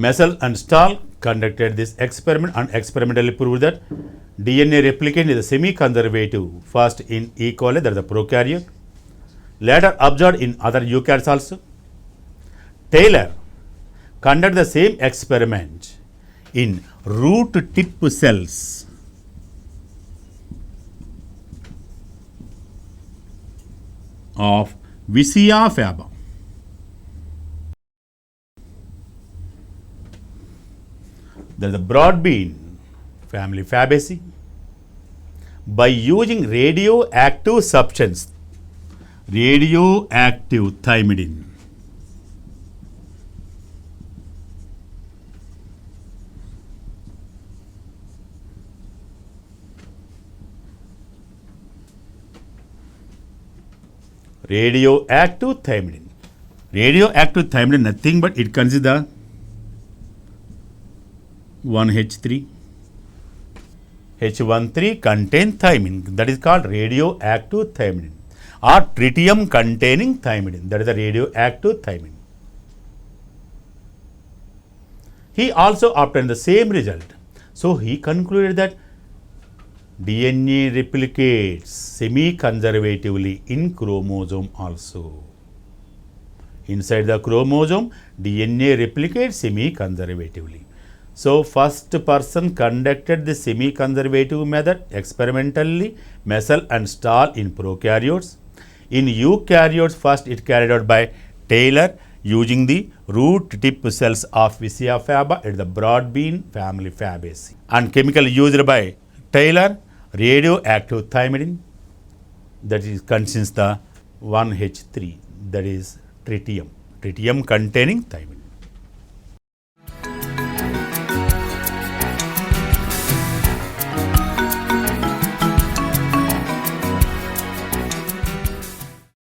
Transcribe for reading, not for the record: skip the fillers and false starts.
Messel and Stahl conducted this experiment and experimentally proved that DNA replication is a semi-conservative, first in E. coli, that is the prokaryote, later observed in other eukaryotes also. Taylor conducted the same experiment in root tip cells of Vicia faba. There is the broad bean family Fabaceae. By using radioactive substance, radioactive thymidine, radioactive thymidine. Radioactive thymidine nothing but it consists the 1H3. H13 contains thymine, that is called radioactive thymidine, or tritium containing thymidine, that is the radioactive thymidine. He also obtained the same result. So he concluded that DNA replicates semi-conservatively in chromosome also. Inside the chromosome, DNA replicates semi-conservatively. So first person conducted the semi-conservative method experimentally, Messel and Stahl in prokaryotes. In eukaryotes, first it carried out by Taylor using the root tip cells of Vicia faba at the broad bean family Fabaceae. And chemical used by Taylor, radioactive thymidine, that is contains the 1H3, that is tritium containing thymidine.